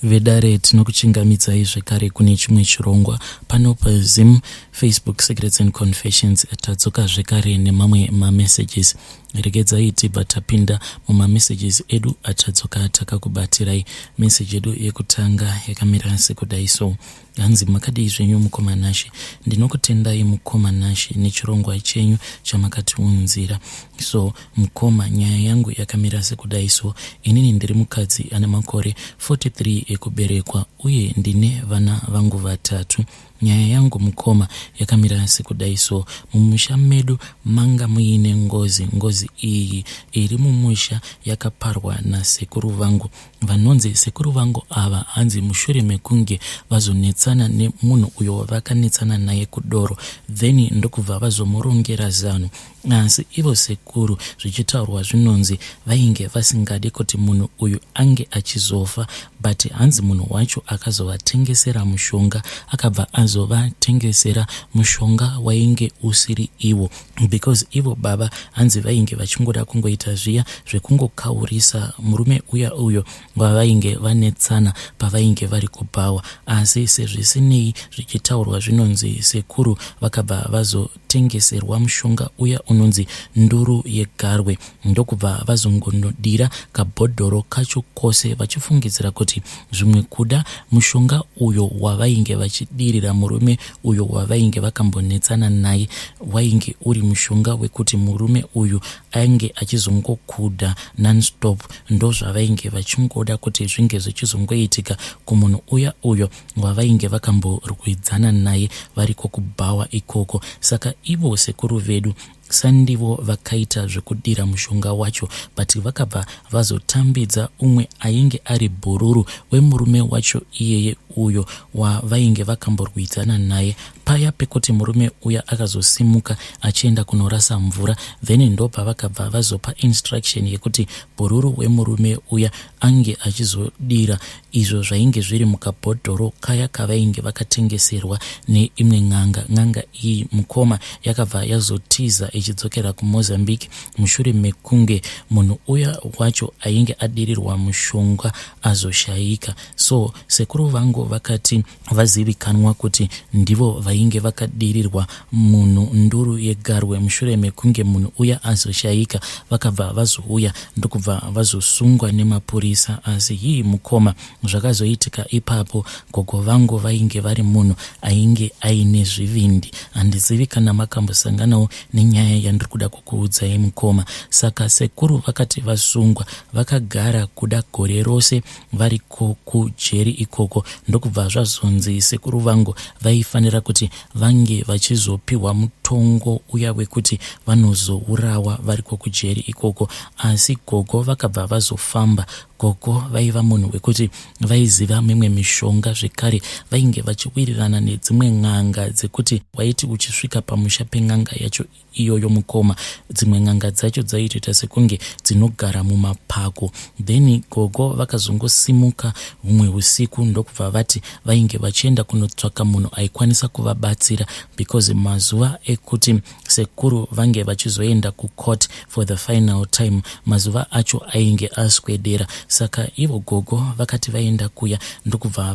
Vedare tinokuchingamidzai zvekare kune chimwe chirongwa pano paZim Facebook Secrets and Confessions. Tadzoka zvekare nemamwe mamessages. Regedzai tibva tapinda mumamessages edu atadzoka takakubatirai. Message yedu yekutanga yakamira sekudai so: hanzi makadii zvenyu mukoma Nashi, ndinokutendai mukoma Nashi nechirongwa chenyu chamakatiunzira. So mukoma, nyaya yangu yakamira sekudai so: inini ndiri mukadzi ane makore 43 ekuberekwa uye ndine vana vangu vatatu. Nyaya yangu mukoma yakamira sekudai so: mumusha medu manga muine ngozi iyi iri mumusha yakaparwa nasekuru vangu. Vanonzi sekuru vangu ava hanzi mushure mekunge vazonetsana nemunhu uyo vakanetsana naye kudoro, then ndokubva vazomurongera zano. Asi ivo sekuru zvichitaurwa zvinonzi vainge vasingade kuti munhu uyu ange achizofa, but hanzi munhu wacho akazovatengesera mushonga, akabva azovatengesera mushonga wainge usiri iwo, because ivo baba hanzi vainge vachingoda kungoita zviya zvekungokaurisa murume uyo wavainge vanetsana pavainge vari kupawa. Asi sezvisinei zvichitaurwa zvinonzi sekuru vakabva vazotengeserwa mushonga uya unonzi nduru yegarwe, ndokubva vazongonodira kabhodhoro kacho kose vachifungidzira kuti zvimwe kuda mushonga uyo wavainge vachidirira murume uyo wavainge vakambonetsana naye wainge uri mushonga wekuti murume uyu ainge achizongokudha non-stop. Ndo zvavainge vachingoda kuti zvinge zvichizongoitika kumunhu uyo wavainge vakamborwidzana naye variko kubhawa ikoko. Saka ivo sekuru vedu sandivo vakaita zvekudira mushonga wacho, but vakabva vazotambidza umwe ainge ari bhururu wemurume wacho iyeye uyo wavainge vakamborwidzana naye. Paya pekuti murume uya akazosimuka achienda kunorasa mvura, then ndopa vakabva vazopa instruction yekuti bhururu wemurume uya ange achizodira izvo zvainge zviri mukabhodhoro kaya kavainge vakatengeserwa neimwe n'anga iyi mukoma yakabva yazotiza ichidzokera kuMozambique mushure mekunge munhu uya wacho ainge adirirwa mushonga azoshayika. So sekuru vangu vakati vazivikanwa kuti ndivo vainge vakadirirwa munhu nduru yegarwe mushure mekunge munhu uya azoshayika, vakabva vazouya ndokubva vazosungwa nemapurisa. Asi hii mukoma zvakazoitika ipapo gogo vangu vainge vari munhu ainge aine zvivindi. Handizivi kana makambosanganawo nenyaya yandiri kuda kukuudzai mukoma. Saka sekuru vakati vasungwa vakagara kuda gore rose variko kujeri ikoko, ndokubva zvazonzi sekuru vangu vaifanira kuti vange vachizopiwa mutongo uya wekuti vanozourawa variko kujeri ikoko. Asi gogo vakabva vazofamba. Gogo vaiva munhu wekuti vaiziva mimwe mishonga zvekare, vainge vachiwirirana nedzimwe n'anga dzekuti waiti uchisvika pamusha pen'anga yacho iyoyo mukoma, dzimwe n'anga dzacho dzaitoita sekunge dzinogara mumapako. Then gogo vakazongosimuka humwe usiku ndokubva vati vainge vachienda kunotsvaka munhu aikwanisa kuvabatsira, because mazuva ekuti sekuru vange vachizoenda kucourt for the final time, mazuva acho ainge aswedera. Saka ivo gogo vakati vaenda kuya ndokubva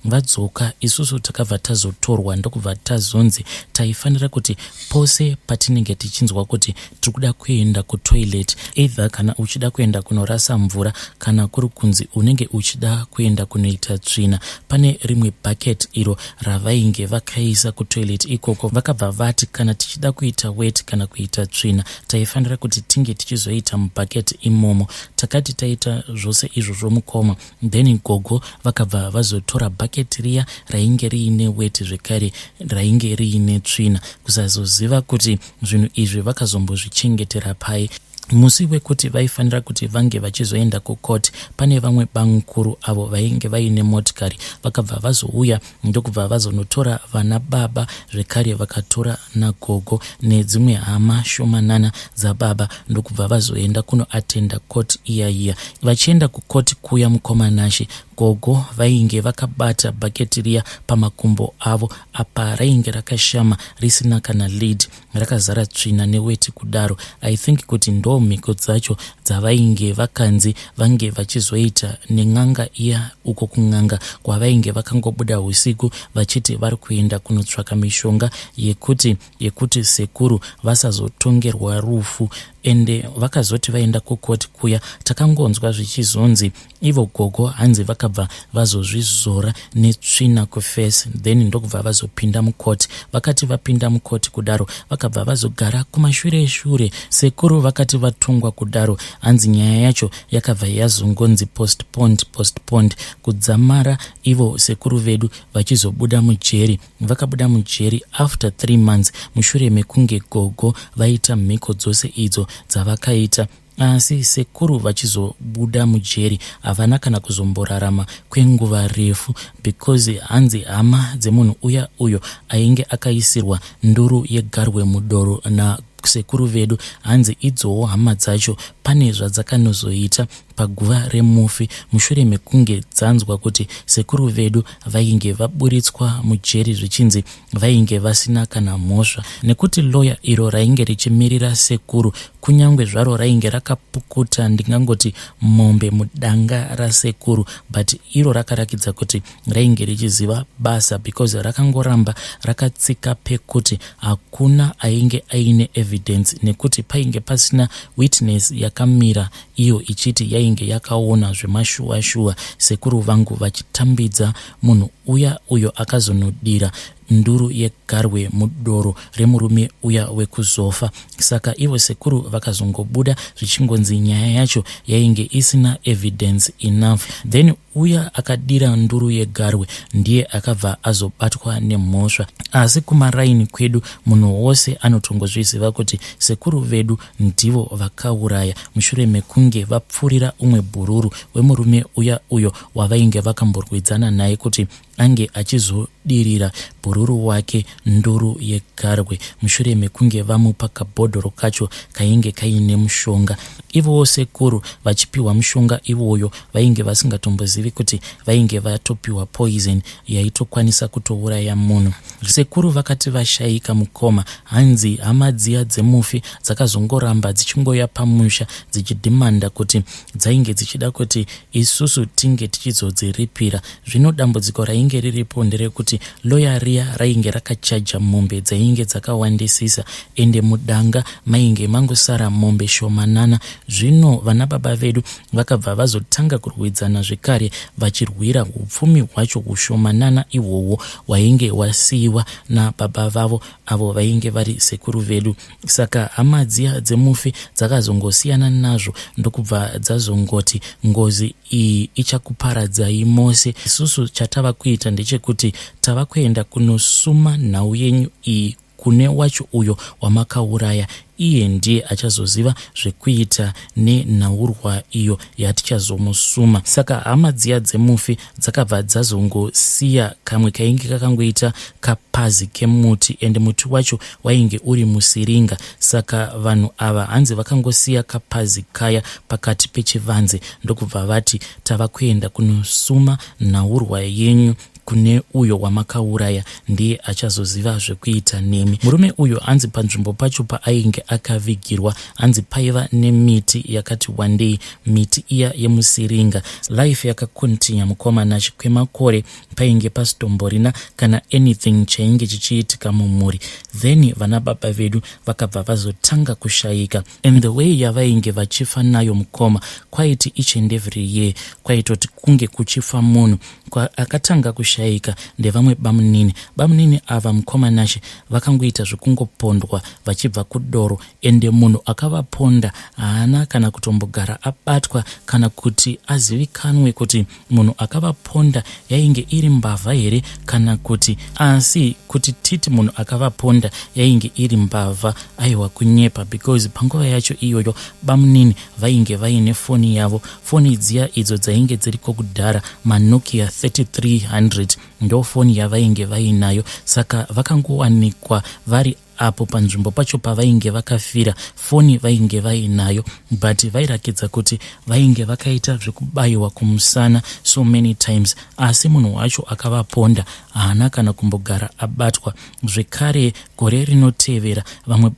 vadzoka isusu takabva tazotorwa ndokubva tazonzi taifanira kuti pose patinenge tichinzwa kuti tikuda kuenda kutoilet, either kana uchida kuenda kunorasa mvura kana kuri kunzi unenge uchida kuenda kunoita tsvina, pane rimwe bucket iro ravainge vakaisa kutoilet ikoko. Vakabva vati kana tichida kuita wet kana kuita tsvina taifanira kuti tinge tichizoita mubhucket imomo. Takati taita zvose izvozvo mukoma, then gogo vakabva vazotora bucket riya rainge riine wet zvekare rainge riine tsvina, kusazoziva kuti zvinhu izvi vakazombozvichengetera pai. Musi wekuti vaifanira kuti vange vachizoenda kukoti, pane vamwe bangukuru avo vainge vaine motikari vakabva vazouya ndokubva vazonotora vana baba zvekare vakatora nagogo nedzimwe hama shomanana dzababa ndokubva vazoenda kunoatenda koti iya. Vachienda kukoti kuya mukoma Nashi, gogo vainge vakabata bhaketi riya pamakumbo avo, apa rainge rakashama risina kana lid, rakazara tsvina neweti kudaro. I think kuti ndo dzimwewo mhiko dzacho dzavainge vakanzi vange vachizoita nen'anga iya uko kun'anga kwavainge vakangobuda usiku vachiti vari kuenda kunotsvaka mishonga yekuti sekuru vasazotongerwa rufu. Ende vakazoti vaenda kukoti kuya takangonzwa zvichizonzi ivo Gogo hanzi vakabva vazozvizora netsvina kufesi, then ndokubva vazopinda mukoti. Vakati vapinda mukoti kudaro vakabva vazogara kumashure. Sekuru vakati vatongwa kudaro hanzi nyaya yacho yakabva yazongonzi postponed kudzamara ivo sekuru vedu vachizobuda mujeri. Vakabuda mujeri after 3 months mushure mekunge Gogo vaita mhiko dzose idzo dzavakaita. Asi sekuru vachizobuda mujeri havana kana kuzomborarama kwenguva refu, because hanzi hama dzemunhu uya uyo ainge akaisirwa nduru yegarwe mudoro na sekuru vedu hanzi idzowo hama dzacho pane zvadzakanozoita paguva remufi mushure mekunge dzanzwa kuti sekuru vedu vainge vaburitswa mujeri zvichinzi vainge vasina kana mhosva, nekuti loya iro rainge richimirira sekuru kunyange zvaro rainge rakapukuta ndingangoti mombe mudanga rasekuru, but iro rakarakidza kuti rainge richiziva basa, because rakangoramba rakatsika pekuti hakuna ainge aine evidence, nekuti painge pasina witness yakamira iyo ichiti yainge yakaona zvemashuwa sekuru vangu vachitambidza munhu uya uyo akazonodira nduru yegarwe mudoro remurume uya wekuzofa. Saka ivo sekuru vakazongobuda zvichingonzi nyaya yacho yainge isina evidence enough. Then uya akadira nduru yegarwe ndiye akabva azobatwa nemhosva. Asi kumaraini kwedu munhu wose anotongozviziva kuti sekuru vedu ndivo vakauraya mushure mekunge vapfurira umwe bhururu wemurume uya uyo wavainge vakamborwidzana naye kuti ange achizodirira bhururu wake nduru yegarwe mushure mekunge vamupa kabhodhoro kacho kainge kaine mushonga. Ivowo sekuru vachipiwa mushonga iwoyo vainge vasingatombozivi kuti vainge vatopiwa poison yaitokwanisa kutouraya munhu. Sekuru vakati vashayika mukoma hanzi hama dziya dzemufi dzakazongoramba dzichingoya pamusha dzichidhimanda kuti dzainge dzichida kuti isusu tinge tichizodziripira. Zvino dambudziko rainge riripo nderekuti loya riya rainge rakachaja mombe dzainge dzakawandisisa, ende mudanga mainge mangosara mombe shomanana. Zvino vana baba vedu vakabva vazotanga kurwidzana zvekare vachirwira upfumi hwacho ushomanana ihwohwo hwainge wasiyiwa nababa vavo avo vainge vari sekuru vedu. Saka hama dziya dzemufi dzakazongosiyana nazvo ndokubva dzazongoti ngozi iyi ichakuparadzai mose. Isusu chatava kuita ndechekuti tava kuenda kunosuma nhau yenyu iyi kune wacho uyo wamakauraya. Iye ndiye achazoziva zvekuita nenhaurwa iyo yatichazomusuma. Saka hama dziya dzemufi dzakabva dzazongosiya kamwe kainge kakangoita kapazi kemuti, ende muti wacho wainge uri musiringa. Saka vanhu ava hanzi vakangosiya kapazi kaya pakati pechivanze ndokubva vati tava kuenda kunosuma nhaurwa yenyu kune uyo wamakauraya, ndiye achazoziva zvekuita nemi. Murume uyo hanzi panzvimbo pacho paainge akavigirwa hanzi paiva nemiti yakati wandei, miti iya yemusiringa. Life yakakontinya mukomana chikwemakore painge pasitomborina kana anything chainge chichiitika mumhuri. Then vana baba vedu vakabva vazotanga kushayika, and the way yavainge vachifa nayo mukoma kwaiti each and every year kwaitoti kunge kuchifa munhu akatanga kushayika ndevamwe bamunini ava mukomanashi vakangoita zvekungopondwa vachibva kudoro, ende munhu akavaponda haana kana kutombogara abatwa kana kuti azivikanwe kuti munhu akavaponda yainge iri mbavha here kana kuti, asi kuti titi munhu akavaponda yainge iri mbavha aiwa kunyepa, because panguva yacho iyoyo bamunini vainge vaine foni yavo, foni dziya idzo dzainge dziriko kudhara, maNokia 3300 Vakazoti ndo foni yavainge vainayo, saka vakangowanikwa vari apo panzvimbo pacho pavainge vakafira. Foni vainge vainayo, but vairakidza kuti vainge vakaita zvekubayiwa kumusana so many times, asi munhu wacho akavaponda, haana kana kumbogara abatwa. Zvekare gore rinotevera vamwe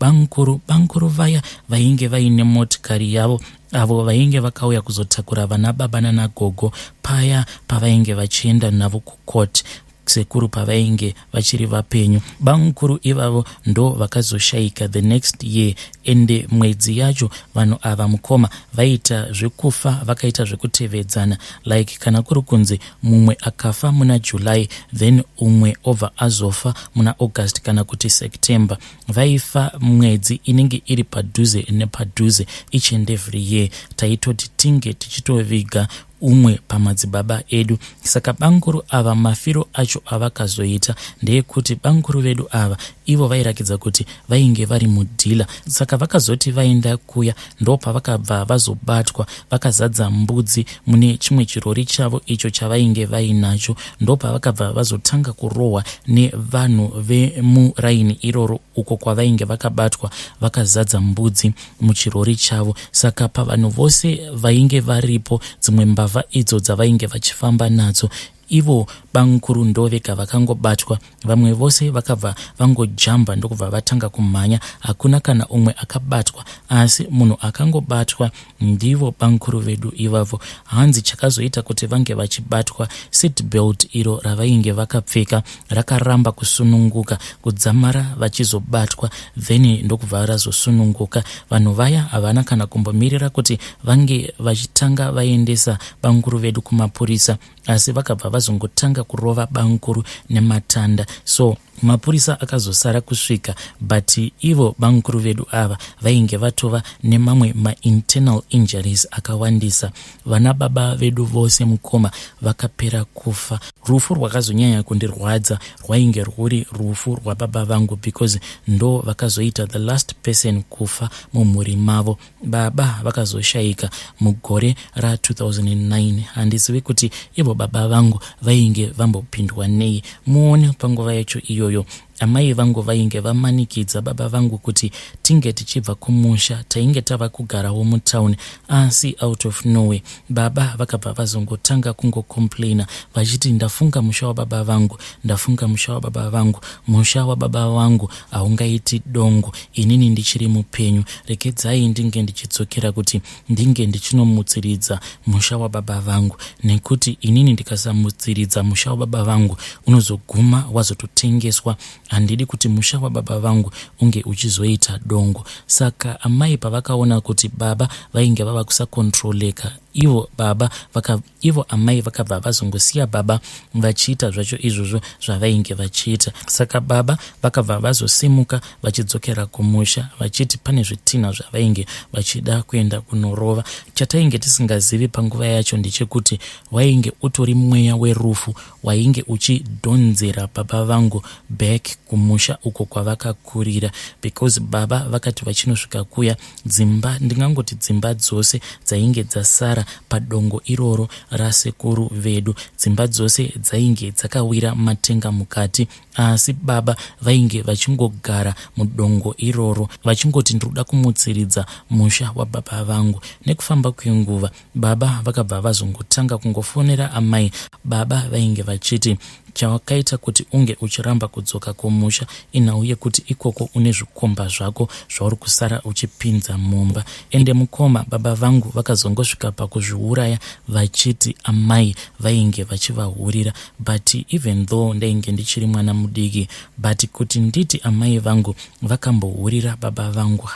bankuru vaya vainge vaine motikari yavo, avo vainge vakauya kuzotakura vana baba nana gogo paya pavainge vachienda navo kukoti sekuru pavainge vachiri vapenyu. Bankuru ivavo ndo vakazoshaika the next year, ende mwedzi yacho vanhu ava mukoma vaita zvekufa, vakaita zvekutevedzana, like kana kuri kunzi mumwe akafa muna July then umwe obva azofa muna August kana kuti September. Vaifa mwedzi inenge iri padhuze nepadhuze each and every year. Taitoti tinge tichitoviga umwe pamadzibaba edu. Saka bankuru ava mafiro acho avakazoita ndeyekuti bankuru vedu ava ivo vairakidza kuti vainge vari mudhila. Saka Vakazoti vaenda kuya ndo pavakabva vazobatwa, vakazadza mbudzi mune chimwe chirori chavo icho chavainge vainacho. Ndo pavakabva vazotanga kurohwa nevanhu vemuraini iroro uko kwavainge vakabatwa, vakazadza mbudzi muchirori chavo. Saka pavanhu vose vainge varipo, dzimwe mbavha idzo dzavainge vachifamba nadzo, ivo bankuru ndo vega vakangobatwa. Vamwe vose vakabva vangojamba ndokubva vatanga kumhanya. Hakuna kana umwe akabatwa, asi munhu akangobatwa ndivo bankuru vedu ivavo. Hanzi chakazoita kuti vange vachibatwa, seat belt iro ravainge vakapfeka rakaramba kusununguka, kudzamara vachizobatwa, then ndokubva razosununguka. Vanhu vaya havana kana kumbomirira kuti vange vachitanga vaendesa bankuru vedu kumapurisa, asi vakabva vazongotanga kurova bankuru nematanda. So mapurisa akazosara kusvika, but ivo bankuru vedu ava vainge vatova nemamwe ma-internal injuries akawandisa. Vana baba vedu vose mukoma vakapera kufa. Rufu rwakazonyanya kundirwadza rwainge rwuri rufu rwababa vangu, because ndo vakazoita the last person kufa mumhuri mavo. Baba vakazoshaika mugore ra2009. Handizivi kuti ivo baba vangu vainge vambopindwa nei. Muone panguva yacho iyoyo amai vangu vainge vamanikidza baba vangu kuti tinge tichibva kumusha tainge tava kugarawo mutauni, asi out of nowhere baba vakabva vazongotanga kungokomplaina vachiti ndafunga musha wababa vangu, ndafunga musha wababa vangu, musha wababa vangu haungaiti dongo, inini ndichiri mupenyu, rekedzai ndinge ndichidzokera kuti ndinge ndichinomutsiridza musha wababa vangu, nekuti inini ndikasamutsiridza musha wababa vangu unozoguma wazototengeswa. Handidi kuti musha wababa vangu unge uchizoita dongo. Saka amai pavakaona kuti baba vainge vava kusakontroleka, ivo amai vakabva vazongosiya baba vachiita zvacho izvozvo zvavainge vachiita. Saka baba vakabva vazosimuka vachidzokera kumusha vachiti pane zvitina zvavainge vachida kuenda kunorova. Chatainge tisingazivi panguva yacho ndechekuti wainge utori mweya werufu wainge uchidhonzera baba vangu back kumusha uko kwavakakurira, because baba vakati vachinosvika kuya dzimba, ndingangoti dzimba dzose dzainge dzasara padongo iroro rasekuru vedu, dzimba dzose dzainge dzakawira matenga mukati, asi baba vainge vachingogara mudongo iroro vachingoti ndiruda kumutsiridza musha wababa vangu. Nekufamba kwenguva baba vakabva vazongotanga kungofonera amai. Baba vainge vachiti chawakaita kuti unge uchiramba kudzoka kumusha inauye kuti ikoko une zvikomba zvako zvauri kusara uchipinza mumba. Ende mukoma baba vangu vakazongosvika pakuzviuraya vachiti amai vainge vachivahurira, but even though ndainge ndichiri mwana mudiki, but kuti nditi amai vangu vakambohurira baba vangu,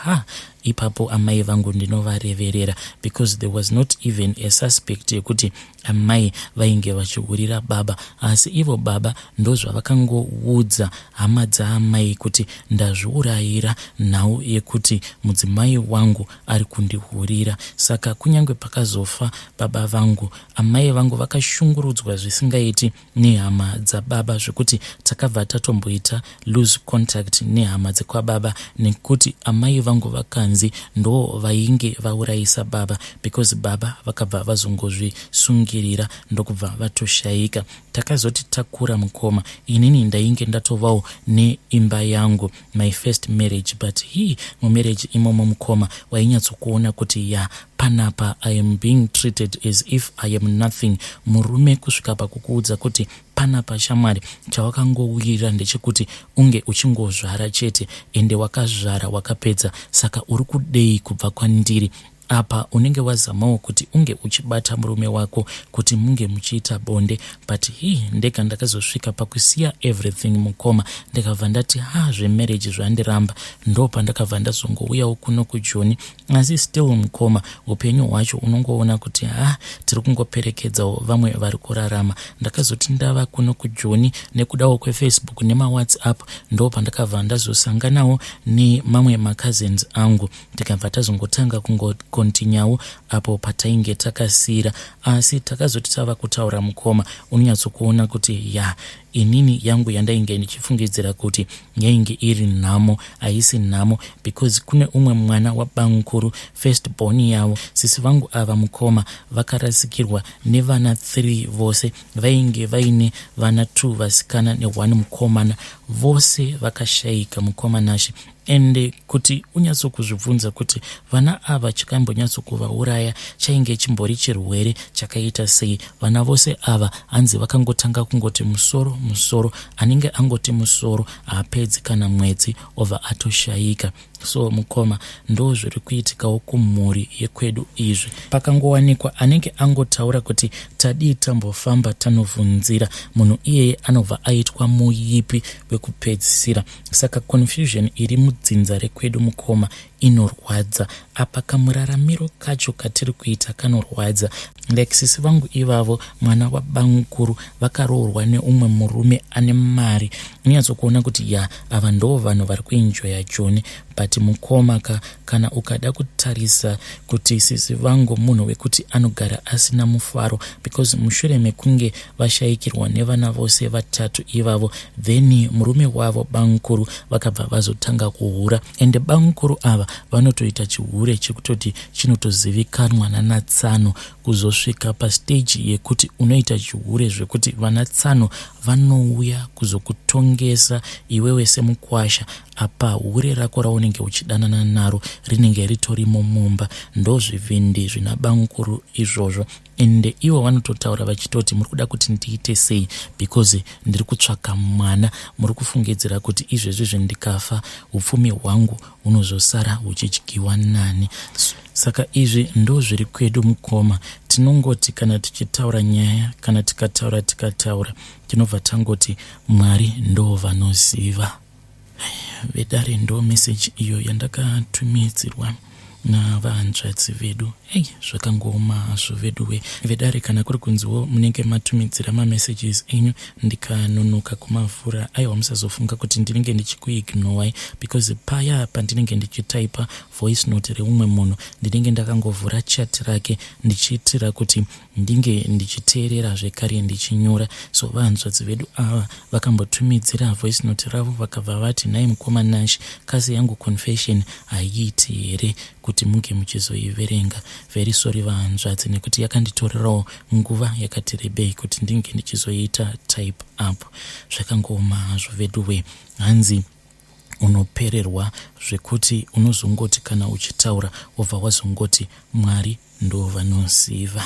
ipapo amai vangu ndinovareverera, because there was not even a suspect yekuti amai vainge vachihurira baba, asi ivo baba ndozvavakangoudza hama dzaamai kuti ndazviurayira nhau yekuti mudzimai wangu ari kundihurira. Saka kunyange pakazofa baba vangu, amai vangu vakashungurudzwa zvisingaiti nehama dzababa, zvekuti takabva tatomboita lose contact nehama dzekwababa, nekuti amai vangu vakanzi hanzi ndo vainge vaurayisa baba, because baba vakabva vazongozvisungirira ndokubva vatoshaika. Takazoti takura mukoma, inini ndainge ndatovawo neimba yangu, my first marriage, but hii mumarriage imomo mukoma wainyatsokuona kuti panapa I am being treated as if I am nothing. Murume kusvika pakukuudza kuti panapa shamwari chawakangowirira ndechekuti unge uchingozvara chete, ende wakazvara wakapedza, saka uri kudei kubva kwandiri? Apa unenge wazamawo kuti unge uchibata murume wako kuti munge muchiita bonde, but ndega ndakazosvika pakusiya everything mukoma, ndikabva ndati zvemarriage zvandiramba. Ndo pandakabva ndazongouyawo kuno kuJoni, asi still mukoma upenyu hwacho unongoona kuti tiri kungoperekedzawo vamwe vari kurarama. Ndakazoti ndava kuno kuJoni nekudawo kweFacebook nemaWhatsApp, ndo pandakabva ndazosanganawo nemamwe macousins angu, tikabva tazongotanga kontinyawo apo patainge takasira. Asi takazoti tava kutaura mukoma, unonyatsokuona kuti inini yangu yandainge ndichifungidzira kuti yainge iri nhamo, haisi nhamo, because kune umwe mwana wabamukuru, first born yavo. Sisi vangu ava mukoma vakarasikirwa nevana 3 vose, vainge vaine vana 2 vasikana ne1 mukomana, vose vakashaika mukomanashi. Ende kuti unyatsokuzvibvunza kuti vana ava chakambonyatsokuvauraya chainge chimbori chirwere chakaita sei, vana vose ava hanzi vakangotanga kungoti musoro, anenge angoti musoro haapedzi kana mwedzi obva atoshaika. So mukoma ndo zviri kuitikawo kumhuri yekwedu izvi. Pakangowanikwa anenge angotaura kuti tadii tambofamba tanovhunzira, munhu iyeye anobva aitwa muipi wekupedzisira. Saka confusion iri mudzinza rekwedu mukoma inorwadza. Apa kamuraramiro kacho katiri kuita kanorwadza. Like sisi vangu ivavo, mwana wabamukuru, vakaroorwa neumwe murume ane mari. Unyatsokuona kuti ava ndo vanhu vari kuenjoya Joni, but mukoma kana ukada kutarisa kuti sisi vangu munhu wekuti anogara asina mufaro, because mushure mekunge vashaikirwa nevana vose 3 ivavo, then murume wavo bamukuru vakabva vazotanga kuhura. Ende bamukuru ava vanotoita chihure chekutoti chinotozivikanwa nanatsano, kuzosvika pastage yekuti unoita chihure zvekuti vanatsano vanouya kuzokutongesa iwewe semukwasha. Apa hure rako raunenge uchidanana naro rinenge ritorimo mumba. Ndo zvivindi zvina bamukuru izvozvo. Ende ivo vanototaura vachitoti muri kuda kuti ndiite sei, because ndiri kutsvaka mwana, muri kufungidzira kuti izvezvi zvendikafa upfumi hwangu hunozosara huchidyiwa nani. Saka izvi ndo zviri kwedu mukoma. Tinongoti kana tichitaura nyaya, kana tikataura tinobva tangoti Mwari ndo vanoziva. Vedare ndo message iyo yandakatumidzirwa navanzvadzi vedu. Zvakangoma zvoveduwe vedare, kana kuri kunziwo munenge matumidzira mamessages enyu ndikanonoka kumavhura, aiwa musazofunga kuti ndinenge ndichikuignore, because paya pandinenge ndichitaipa voice note reumwe munhu ndinenge ndakangovhura chat rake ndichiitira kuti ndinge ndichiteerera zvekare ndichinyora. So vanzvadzi vedu ava vakambotumidzira voice note ravo vakabva vati, nhai mukoma Nashi, kazi yangu confession haiiti here kuti munge muchizoiverenga. Very sorry vanzvadzi, nekuti yakanditorerawo nguva yakati rebei kuti ndinge ndichizoita type up. Zvakangoma zvoveduwe, hanzi unopererwa zvekuti unozongoti kana uchitaura obva wazongoti Mwari ndo vanoziva.